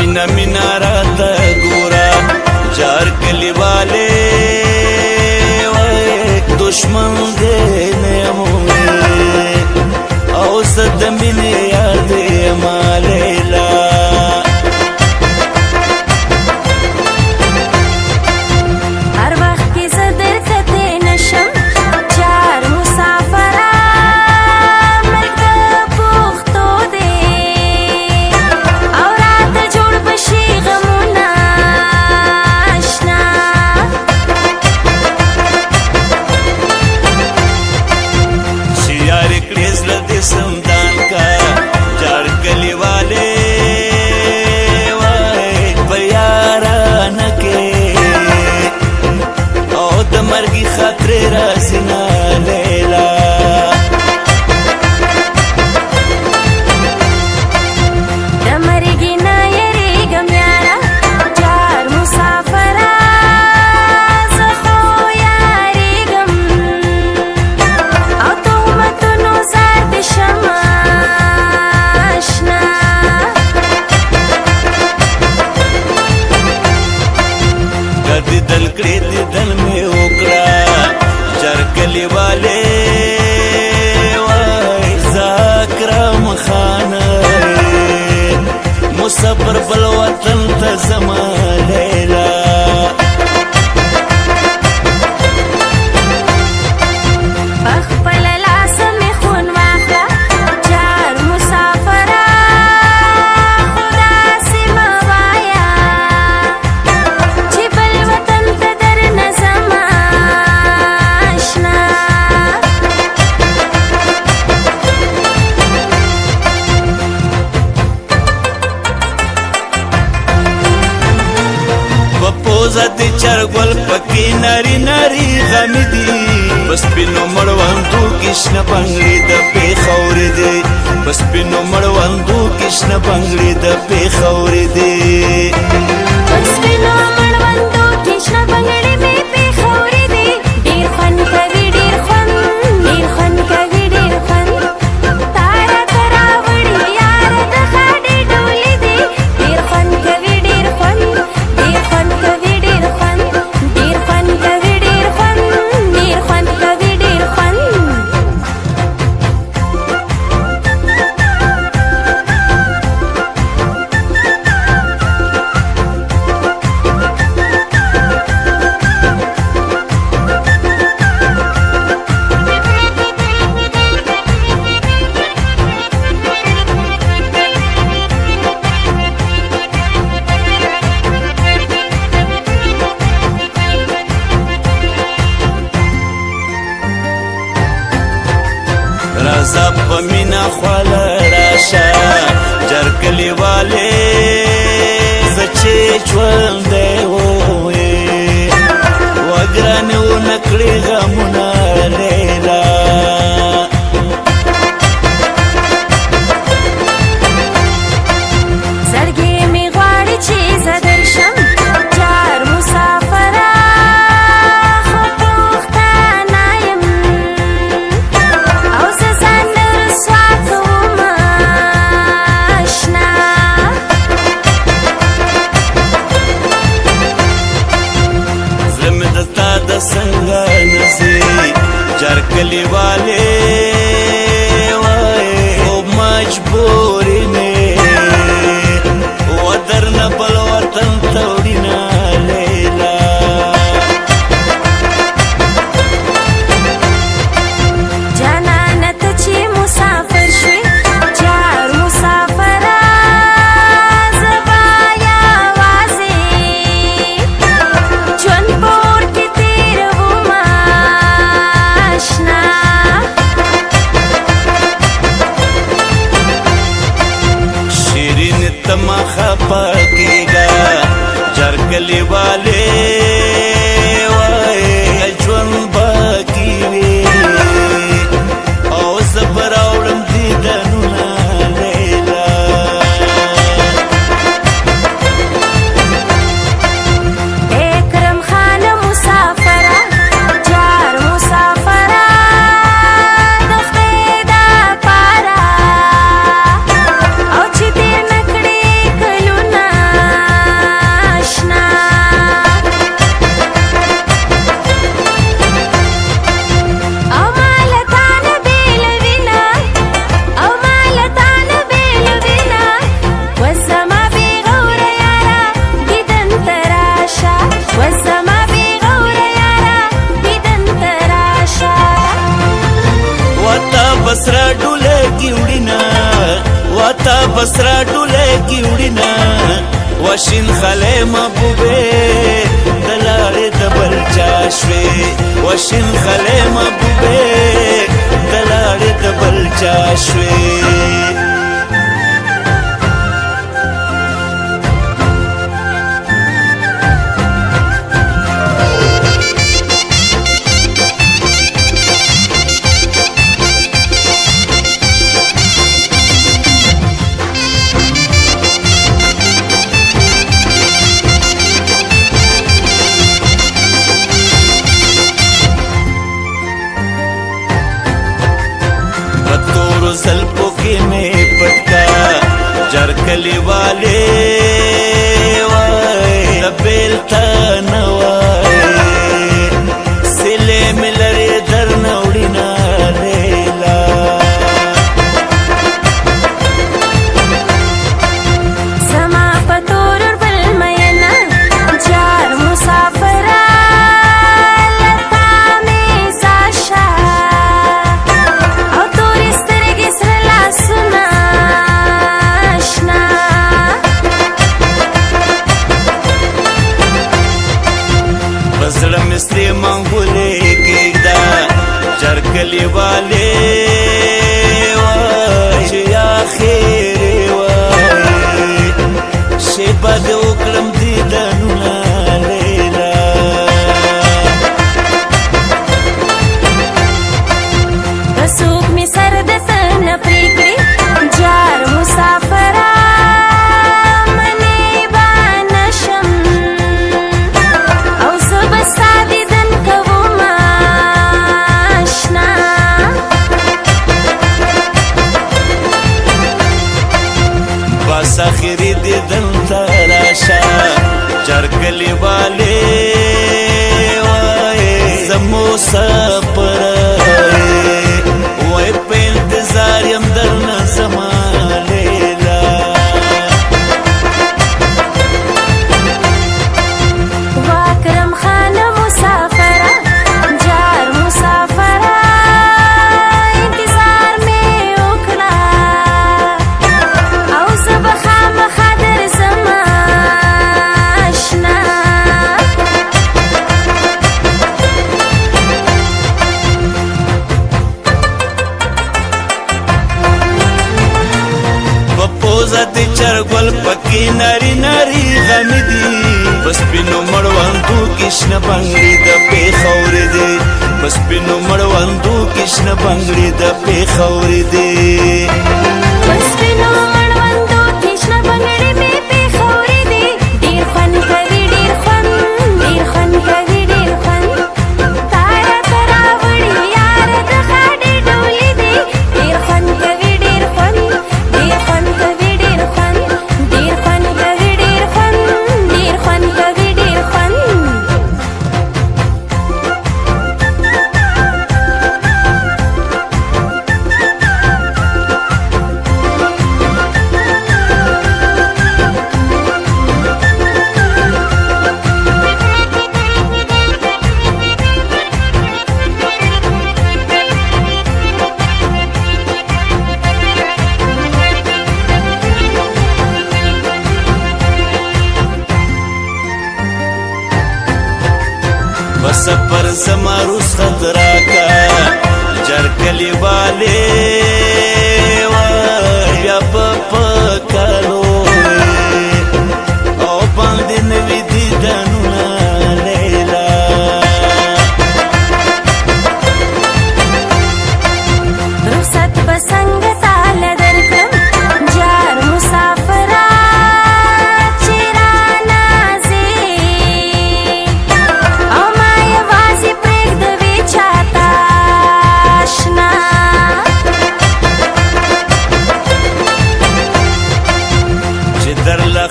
مینا مینا راته ګوره جار کلیواله وای دشمن دې نه مو او زه د مینې یاد یمه لیلا مرګي خاطر راسنا لیلا د مرګي نه یریږم یاره جار مسافره زه خو یاریږم او تهمتونو زار د شمه اشنا کدی دل کړې دل مې کلیواله وای زاکرم خانه مسافر بل وطن ته زما لیلا زدی چرګول پکې نری نری غم دی بس پینو مړوندو کښنه بنگړي د پیښور دی بس پینو مړوندو کښنه بنگړي د پیښور دی بس پینو مړوندو کښنه بنگړي مې پیښور دی ډیر فن کوي ډیر فن کوي ډیر فن تارا ترا وړي یار د خاډي ډولې دی ډیر فن کوي ډیر فن کوي رازا په مینا خواله راشه جر کلیواله زه چې ژوندی وې وګرانې ونه کړې غمونه لیلا زړګی مې غواړي چې زه درشم جار مسافره خو پښتانه یم او زه ځان رسوا کوم اشنا زړه مې د تا د څنګه نځي جار کلیواله وای خو مجبورې مې ودرنه بل وطن ته وړینه لیلا جانانه ته چې مسافر شوې جار مسافره زه به یوازې ژوند په اور کې تېروم اشنا شیرین ته مه خفه کېږه جار کلیواله وای ژوند باقي وي او زه به راوړم دیدنونه لیلا اکرم خان مسافره جار مسافره د خدای د پاره او چې دې نکړې کلونه پسرا ډوله کې وړینا وشین خلې محبوبې دلارې د بل چا شوې وشین خلې محبوبې دلارې د بل چا شوې زلپو کې مې پټکا جرکلی والے وای دبل تا نوای سله ملری در نوړینا لیلا سما پتور بل مینا جار مسافر لتا می زاشا او تورست بزړه مستری منګولې کېږدا جرګلې والے وای چې اخر وای شی بد وکړم دیدنونه لیلا رسوک می سر د تن پریکړي جار مسافر آخری دیدن تراشا جرگلی والے وائے زمو سپر وائے پہ انتظار یم درنا زمان لیلا واکرم خان مسافر جار مسافر انتظار میں اکڑا او زب خادر زماشنا بپوزت چرگل پکی ناری ناری غمی دی بس پینو مڑواندو کشن بنگڑی دا پی خوری دی بس پینو مڑواندو کشن بنگڑی دا پی خوری دی بس پینو مڑواندو کشن بنگڑی میں پی خوری دی دیر خون کوي ډیر خون دیر خون کوي ډیر خون تارا ترا وړي یار د خاډي ډولې دی دیر خون کوي ډیر خون دیر خون کوي ډیر خون دیر خون کوي ډیر خون دیر خون کوي ډیر خون بس پر زماروس خطرا کا جرکلی والے وای بیا پکالو او باندې نوی دیدنونه لیلا رخصت بسنگ تال درکم جار مسافر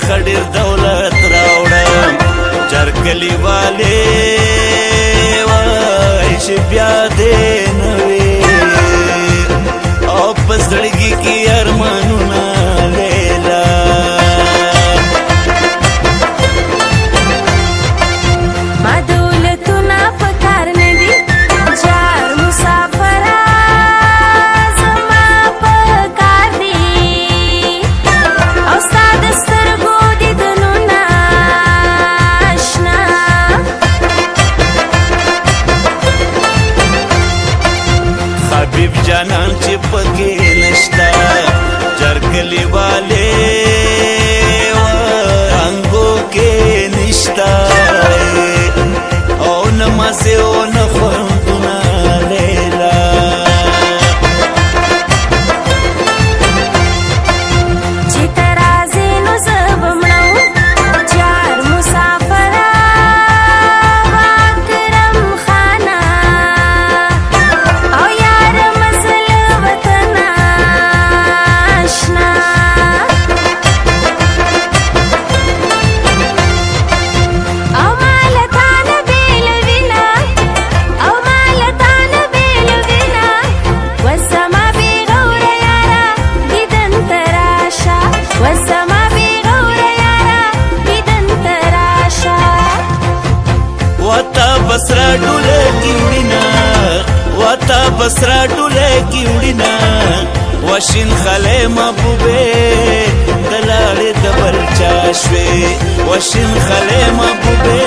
خډیر دولت راوړم جرګلی والے وای چې بیا دې نوې او پسړګي کې ارمانونه لیلا ما دولتونه پکار نه دي جار مسافر زما پکار دي کلیواله انګو کې نشتا او نمازه او نه خوندونه لیلا چې ترازې نو زه به مړو جار مسافره واکرم خانه او یار مزل وطن آشنا او مالتانه بیل وینا او مالتانه بیل وینا وزما بی غور یارا دیدن تراشا وزما بی غور یارا دیدن تراشا وتا بسرا ډوله کی وړینا وتا بسرا ډوله کی وړینا وشین خله محبوبه دلاله د بل چا شوي وشین خله محبوبه